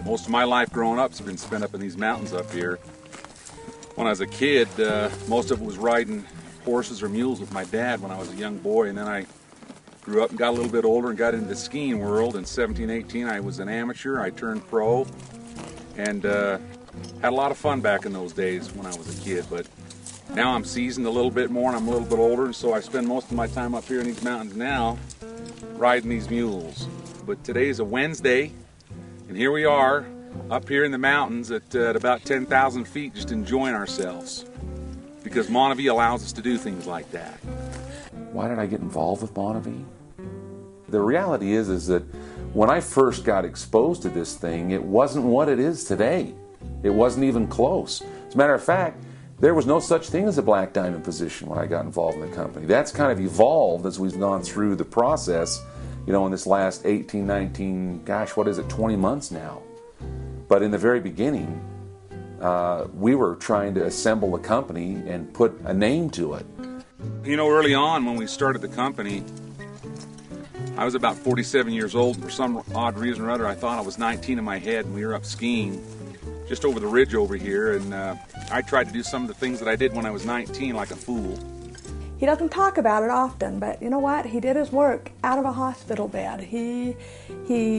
Most of my life growing up has been spent up in these mountains up here. When I was a kid, most of it was riding horses or mules with my dad when I was a young boy, and then I grew up and got a little bit older and got into the skiing world. In 17, 18, I was an amateur. I turned pro and had a lot of fun back in those days when I was a kid. But now I'm seasoned a little bit more and I'm a little bit older, and so I spend most of my time up here in these mountains now riding these mules. But today's a Wednesday, and here we are up here in the mountains at about 10,000 feet just enjoying ourselves, because MonaVie allows us to do things like that. Why did I get involved with MonaVie? The reality is that when I first got exposed to this thing, it wasn't what it is today. It wasn't even close. As a matter of fact, there was no such thing as a black diamond position when I got involved in the company. That's kind of evolved as we've gone through the process, you know, in this last 18, 19, gosh, what is it, 20 months now. But in the very beginning, we were trying to assemble a company and put a name to it. You know, early on when we started the company, I was about 47 years old, and for some odd reason or other, I thought I was 19 in my head, and we were up skiing just over the ridge over here, and I tried to do some of the things that I did when I was 19 like a fool. He doesn't talk about it often, but you know what? He did his work out of a hospital bed. He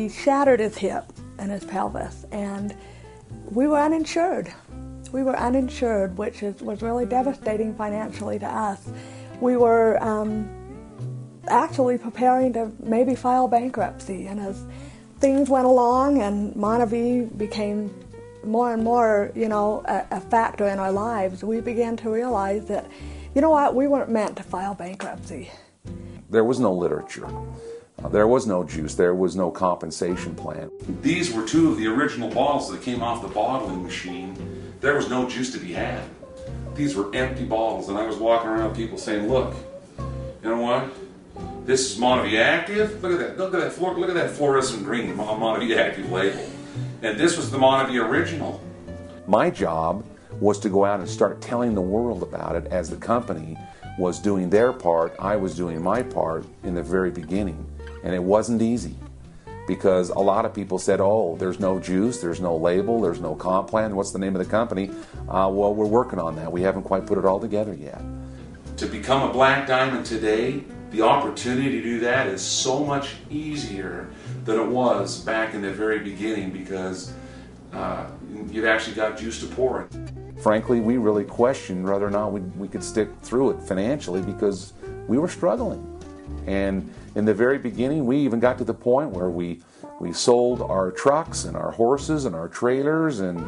shattered his hip and his pelvis, and we were uninsured. We were uninsured, which was really devastating financially to us. We were actually preparing to maybe file bankruptcy, and as things went along and MonaVie became more and more, you know, a factor in our lives, we began to realize that, you know what, we weren't meant to file bankruptcy. There was no literature. There was no juice. There was no compensation plan. These were two of the original bottles that came off the bottling machine. There was no juice to be had. These were empty bottles, and I was walking around with people saying, look, you know what? This is MonaVie Active. Look at that. Look at that fluorescent green MonaVie Active label. And this was the MonaVie original. My job was to go out and start telling the world about it as the company was doing their part. I was doing my part in the very beginning. And it wasn't easy, because a lot of people said, oh, there's no juice, there's no label, there's no comp plan. What's the name of the company? Well, we're working on that. We haven't quite put it all together yet. To become a black diamond today, the opportunity to do that is so much easier than it was back in the very beginning, because you've actually got juice to pour it. Frankly, we really questioned whether or not we could stick through it financially, because we were struggling. And in the very beginning, we even got to the point where we sold our trucks and our horses and our trailers, and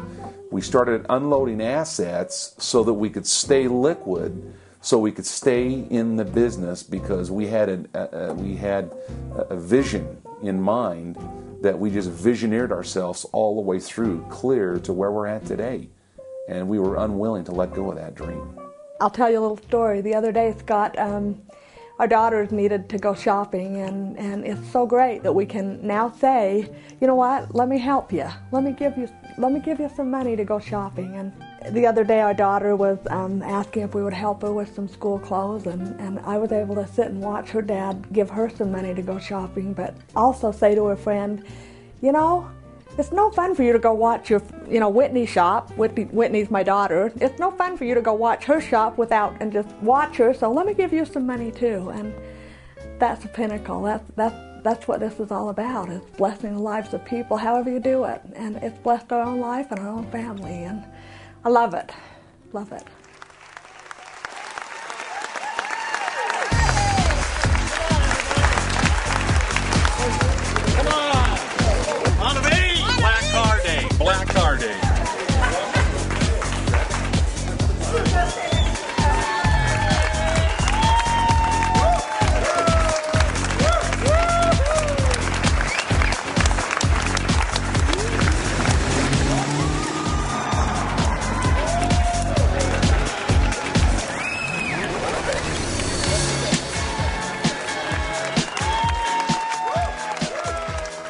we started unloading assets so that we could stay liquid, so we could stay in the business, because we had a vision in mind that we just visioneered ourselves all the way through, clear to where we're at today. And we were unwilling to let go of that dream. I'll tell you a little story. The other day, Scott, our daughters needed to go shopping, and it's so great that we can now say, you know what, let me help you. Let me give you some money to go shopping. And the other day our daughter was asking if we would help her with some school clothes, and I was able to sit and watch her dad give her some money to go shopping, but also say to her friend, you know, it's no fun for you to go watch your, Whitney shop. Whitney's my daughter. It's no fun for you to go watch her shop and just watch her, so let me give you some money too. And that's the pinnacle. That's what this is all about, is blessing the lives of people, however you do it. And it's blessed our own life and our own family, and I love it. Love it. Black Car Day.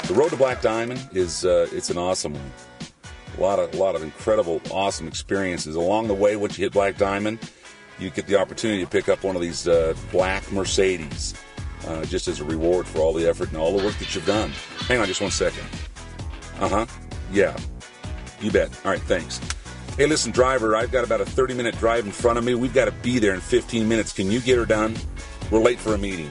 The road to Black Diamond is it's an awesome one. A lot of incredible, awesome experiences. Along the way, once you hit Black Diamond, you get the opportunity to pick up one of these black Mercedes, just as a reward for all the effort and all the work that you've done. Hang on just one second. Yeah, you bet. All right, thanks. Hey, listen, driver, I've got about a 30-minute drive in front of me. We've got to be there in 15 minutes. Can you get her done? We're late for a meeting.